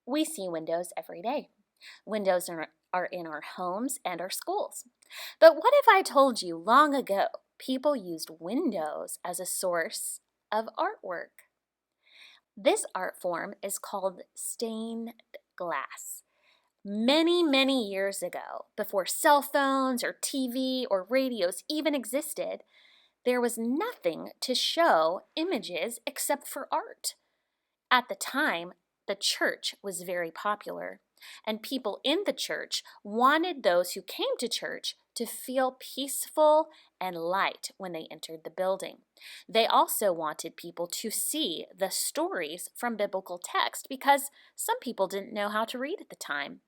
We see windows every day. Windows are in our homes and our schools. But what if I told you long ago people used windows as a source of artwork? This art form is called stained glass. Many, many years ago, before cell phones or TV or radios even existed, there was nothing to show images except for art. At the time, the church was very popular, and people in the church wanted those who came to church to feel peaceful and light when they entered the building. They also wanted people to see the stories from biblical text because some people didn't know how to read at the time.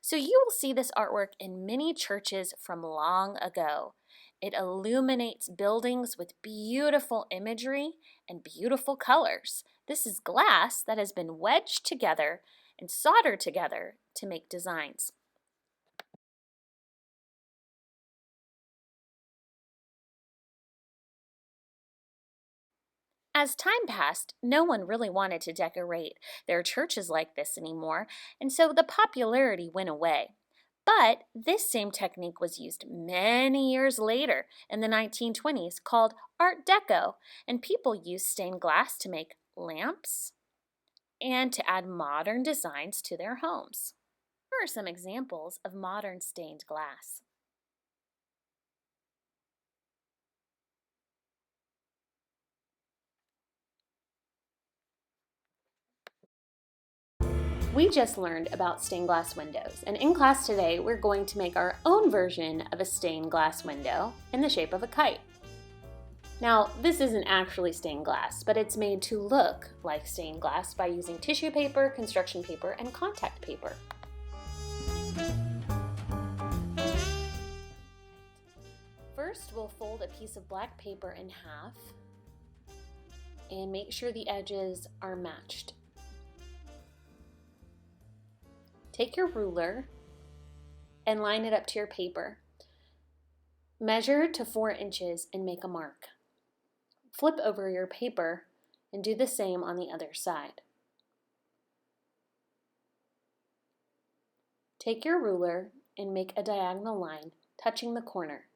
So you will see this artwork in many churches from long ago. It illuminates buildings with beautiful imagery and beautiful colors. This is glass that has been wedged together and soldered together to make designs. As time passed, no one really wanted to decorate their churches like this anymore, and so the popularity went away. But this same technique was used many years later in the 1920s called Art Deco, and people used stained glass to make lamps and to add modern designs to their homes. Here are some examples of modern stained glass. We just learned about stained glass windows, and in class today we're going to make our own version of a stained glass window in the shape of a kite. Now, this isn't actually stained glass, but it's made to look like stained glass by using tissue paper, construction paper, and contact paper. First, we'll fold a piece of black paper in half and make sure the edges are matched. Take your ruler and line it up to your paper. Measure to 4 inches and make a mark. Flip over your paper and do the same on the other side. Take your ruler and make a diagonal line touching the corner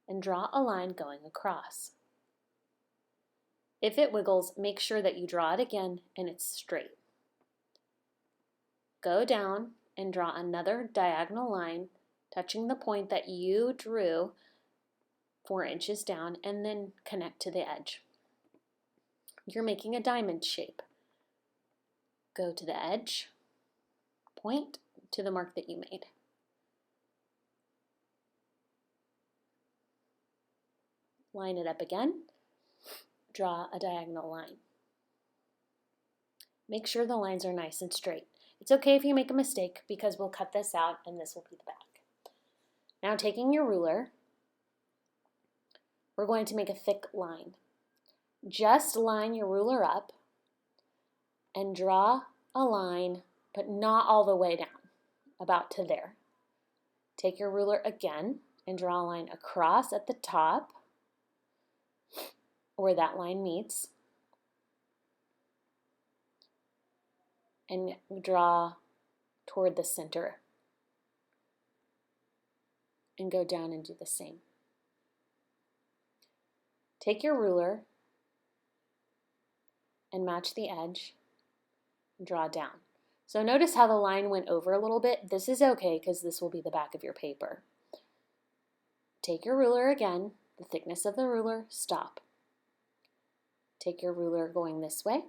and draw a line going across. If it wiggles, make sure that you draw it again and it's straight. Go down and draw another diagonal line touching the point that you drew 4 inches down and then connect to the edge. You're making a diamond shape. Go to the edge, point to the mark that you made. Line it up again, draw a diagonal line. Make sure the lines are nice and straight. It's okay if you make a mistake because we'll cut this out and this will be the back. Now taking your ruler, we're going to make a thick line. Just line your ruler up and draw a line, but not all the way down, about to there. Take your ruler again and draw a line across at the top where that line meets. And draw toward the center and go down and do the same. Take your ruler and match the edge and draw down. So notice how the line went over a little bit. This is okay because this will be the back of your paper. Take your ruler again, the thickness of the ruler, stop. Take your ruler going this way.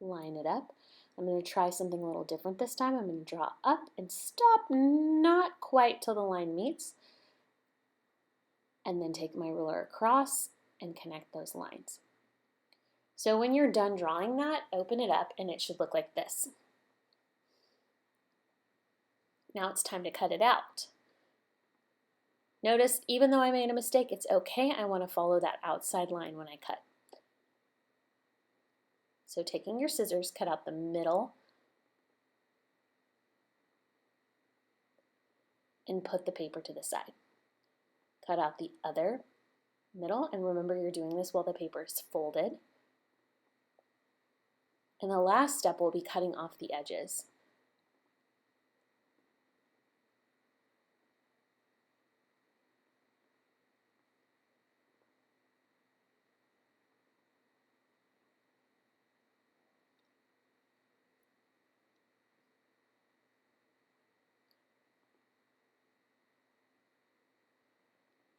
Line it up. I'm going to try something a little different this time. I'm going to draw up and stop, not quite till the line meets. And then take my ruler across and connect those lines. So when you're done drawing that, open it up and it should look like this. Now it's time to cut it out. Notice, even though I made a mistake, it's okay. I want to follow that outside line when I cut. So taking your scissors, cut out the middle and put the paper to the side. Cut out the other middle, and remember you're doing this while the paper is folded. And the last step will be cutting off the edges.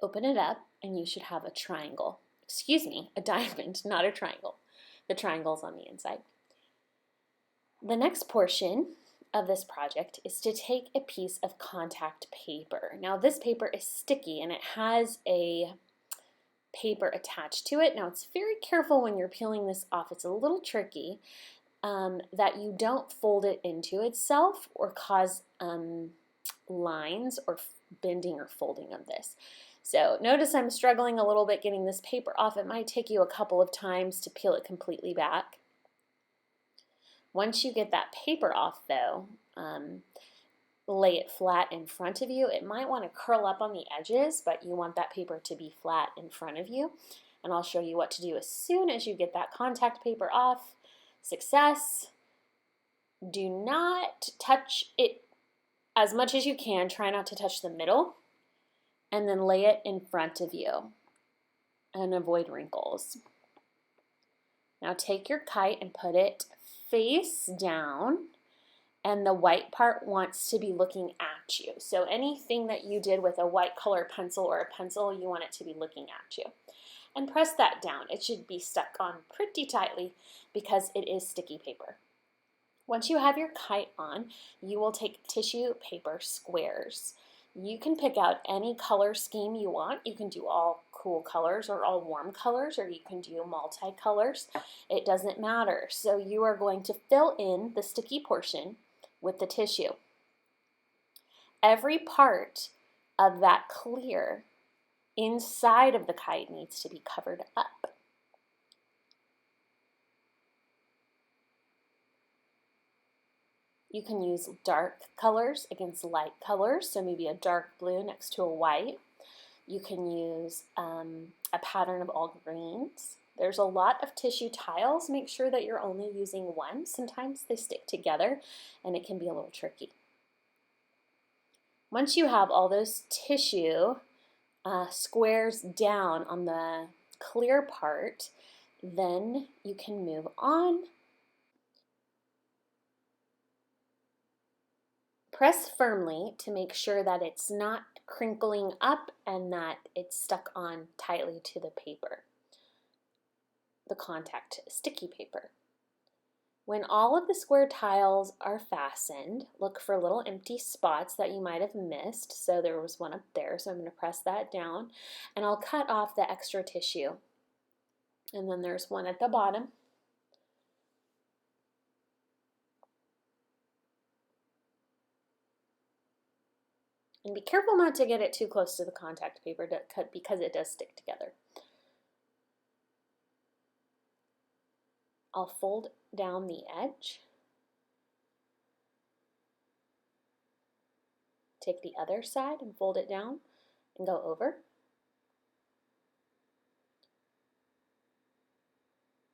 Open it up and you should have a triangle. Excuse me, a diamond, not a triangle. The triangle's on the inside. The next portion of this project is to take a piece of contact paper. Now this paper is sticky and it has a paper attached to it. Now it's very careful when you're peeling this off. It's a little tricky that you don't fold it into itself or cause lines or bending or folding of this. So notice I'm struggling a little bit getting this paper off. It might take you a couple of times to peel it completely back. Once you get that paper off though, lay it flat in front of you. It might want to curl up on the edges, but you want that paper to be flat in front of you. And I'll show you what to do as soon as you get that contact paper off. Success. Do not touch it as much as you can. Try not to touch the middle. And then lay it in front of you and avoid wrinkles. Now take your kite and put it face down, and the white part wants to be looking at you. So anything that you did with a white color pencil or a pencil, you want it to be looking at you. And press that down. It should be stuck on pretty tightly because it is sticky paper. Once you have your kite on, you will take tissue paper squares. You can pick out any color scheme you want. You can do all cool colors or all warm colors, or you can do multicolors. It doesn't matter. So you are going to fill in the sticky portion with the tissue. Every part of that clear inside of the kite needs to be covered up. You can use dark colors against light colors, so maybe a dark blue next to a white. You can use a pattern of all greens. There's a lot of tissue tiles. Make sure that you're only using one. Sometimes they stick together and it can be a little tricky. Once you have all those tissue squares down on the clear part, then you can move on. Press firmly to make sure that it's not crinkling up and that it's stuck on tightly to the paper, the contact sticky paper. When all of the square tiles are fastened, look for little empty spots that you might have missed. So there was one up there, so I'm going to press that down and I'll cut off the extra tissue. And then there's one at the bottom. And be careful not to get it too close to the contact paper to cut because it does stick together. I'll fold down the edge. Take the other side and fold it down and go over.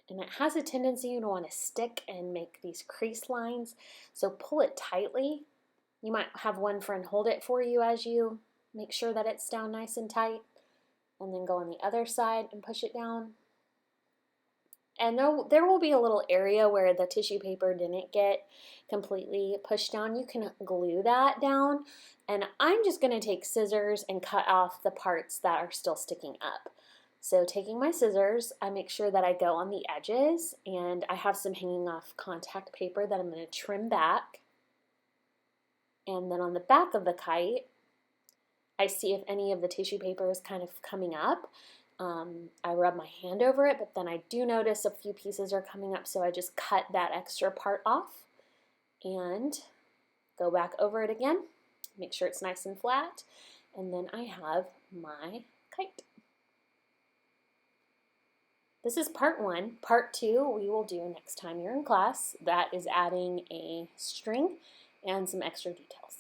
And it has a tendency to want to stick and make these crease lines, so pull it tightly. You might have one friend hold it for you as you make sure that it's down nice and tight, and then go on the other side and push it down. And there will be a little area where the tissue paper didn't get completely pushed down. You can glue that down, and I'm just going to take scissors and cut off the parts that are still sticking up. So taking my scissors, I make sure that I go on the edges, and I have some hanging off contact paper that I'm going to trim back. And then on the back of the kite, I see if any of the tissue paper is kind of coming up. I rub my hand over it, but then I do notice a few pieces are coming up, so I just cut that extra part off and go back over it again. Make sure it's nice and flat, and then I have my kite. This is part one. Part two we will do next time you're in class. That is adding a string and some extra details.